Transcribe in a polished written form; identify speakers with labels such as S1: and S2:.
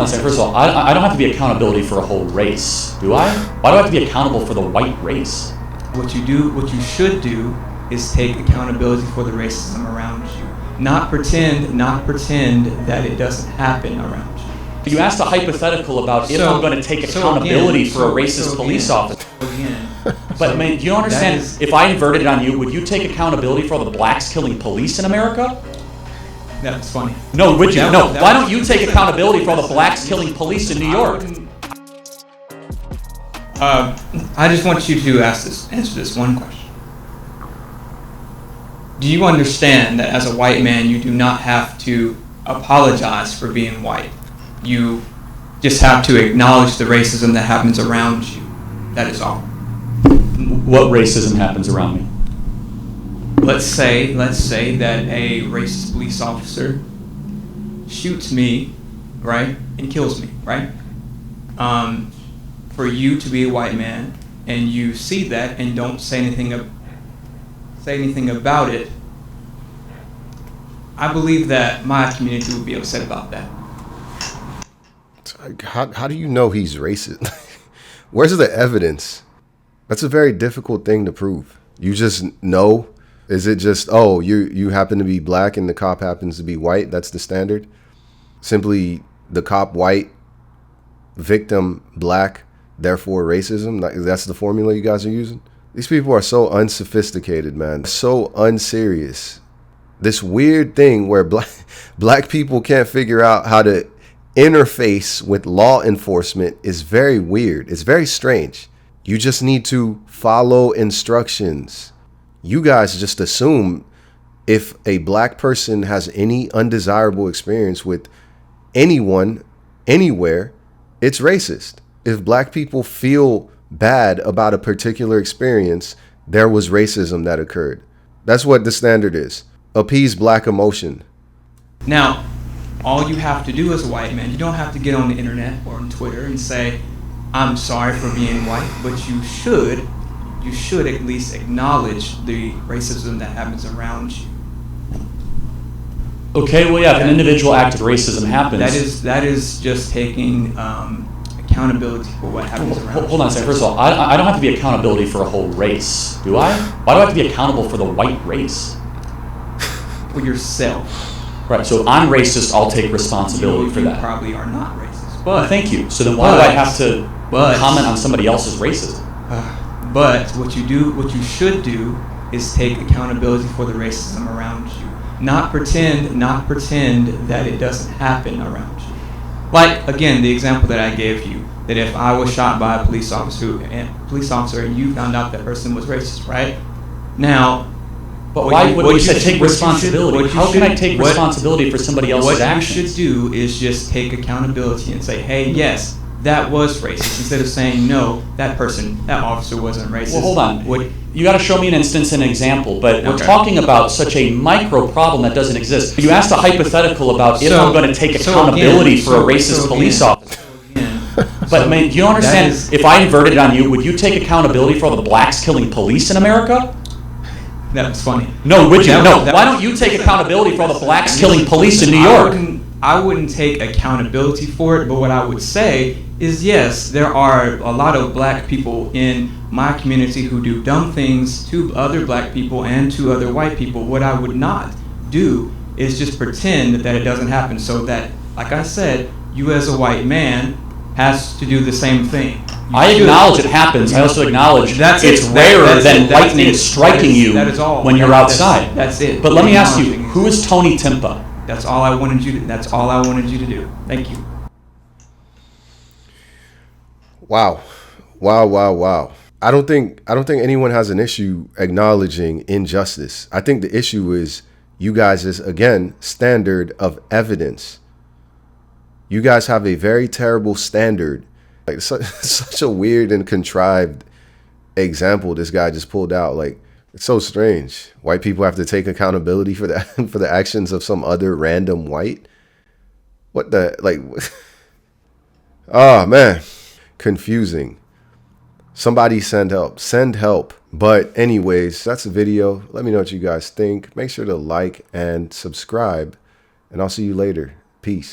S1: on a second. First of all, I don't have to be accountability for a whole race, do I? Why do I have to be accountable for the white race?
S2: What you should do is take accountability for the racism around you. Not pretend that it doesn't happen around you.
S1: You asked a hypothetical about if I'm going to take accountability for a racist police officer. But man, do you understand? If I inverted it on you, would you take accountability for all the blacks killing police in America?
S2: That's funny.
S1: No, would you? No. Why don't you take accountability for all the blacks killing police in New York?
S2: I just want you to answer this one question. Do you understand that as a white man, you do not have to apologize for being white? You just have to acknowledge the racism that happens around you. That is all.
S1: What racism happens around me?
S2: Let's say that a racist police officer shoots me, right, and kills me, right? For you to be a white man and you see that and don't say anything about it, I believe that my community would be upset about that.
S3: How do you know he's racist? Where's the evidence? That's a very difficult thing to prove. You just know. Is it just, oh, you happen to be black and the cop happens to be white? That's the standard? Simply the cop white, victim black, therefore racism? That's the formula you guys are using? These people are so unsophisticated, man. So unserious. This weird thing where black people can't figure out how to interface with law enforcement is very weird. It's very strange. You just need to follow instructions. You guys just assume if a black person has any undesirable experience with anyone, anywhere, it's racist. If black people feel bad about a particular experience, there was racism that occurred. That's what the standard is. Appease black emotion.
S2: Now, all you have to do as a white man, you don't have to get on the internet or on Twitter and say, I'm sorry for being white, but you should at least acknowledge the racism that happens around you.
S1: Okay, well, yeah, if an individual act of racism happens...
S2: That is just taking accountability for what happens around you.
S1: Hold on a second. First of all, I don't have to be accountability for a whole race, do I? Why do I have to be accountable for the white race?
S2: For yourself.
S1: Right, so if I'm racist, I'll take responsibility for that.
S2: You probably are not racist. But
S1: thank you. So then why do I have to comment on somebody else's racism?
S2: But what you should do is take accountability for the racism around you. Not pretend that it doesn't happen around you. Like, again, the example that I gave you, that if I was shot by a police officer and you found out that person was racist, right? Now,
S1: but why would you say take responsibility? How can I take responsibility for somebody else's actions?
S2: What you should do is just take accountability and say, hey, yes, that was racist, instead of saying, no, that officer wasn't racist.
S1: Well, hold on. You got to show me an instance and an example, but we're talking about such a micro problem that doesn't exist. You asked a hypothetical about if I'm going to take accountability for a racist police officer. But man, do you understand? If I inverted it on you, would you take accountability for all the blacks killing police in America?
S2: That's funny.
S1: No, would you? No. Why don't you take accountability for all the blacks killing police in New York?
S2: I wouldn't take accountability for it, but what I would say is, yes, there are a lot of black people in my community who do dumb things to other black people and to other white people. What I would not do is just pretend that it doesn't happen, so that, like I said, you as a white man has to do the same thing.
S1: I acknowledge it happens. I also acknowledge it's rarer than lightning striking you when you're outside.
S2: That's it.
S1: But let me ask you, who is Tony Timpa?
S2: That's all I wanted you to do. Thank you.
S3: Wow. I don't think anyone has an issue acknowledging injustice. I think the issue is you guys' again standard of evidence. You guys have a very terrible standard. Like such a weird and contrived example this guy just pulled out. Like, it's so strange. White people have to take accountability for that for the actions of some other random white. What the, like? Oh man, confusing. Somebody send help. Send help. But anyways, that's the video. Let me know what you guys think. Make sure to like and subscribe, and I'll see you later. Peace.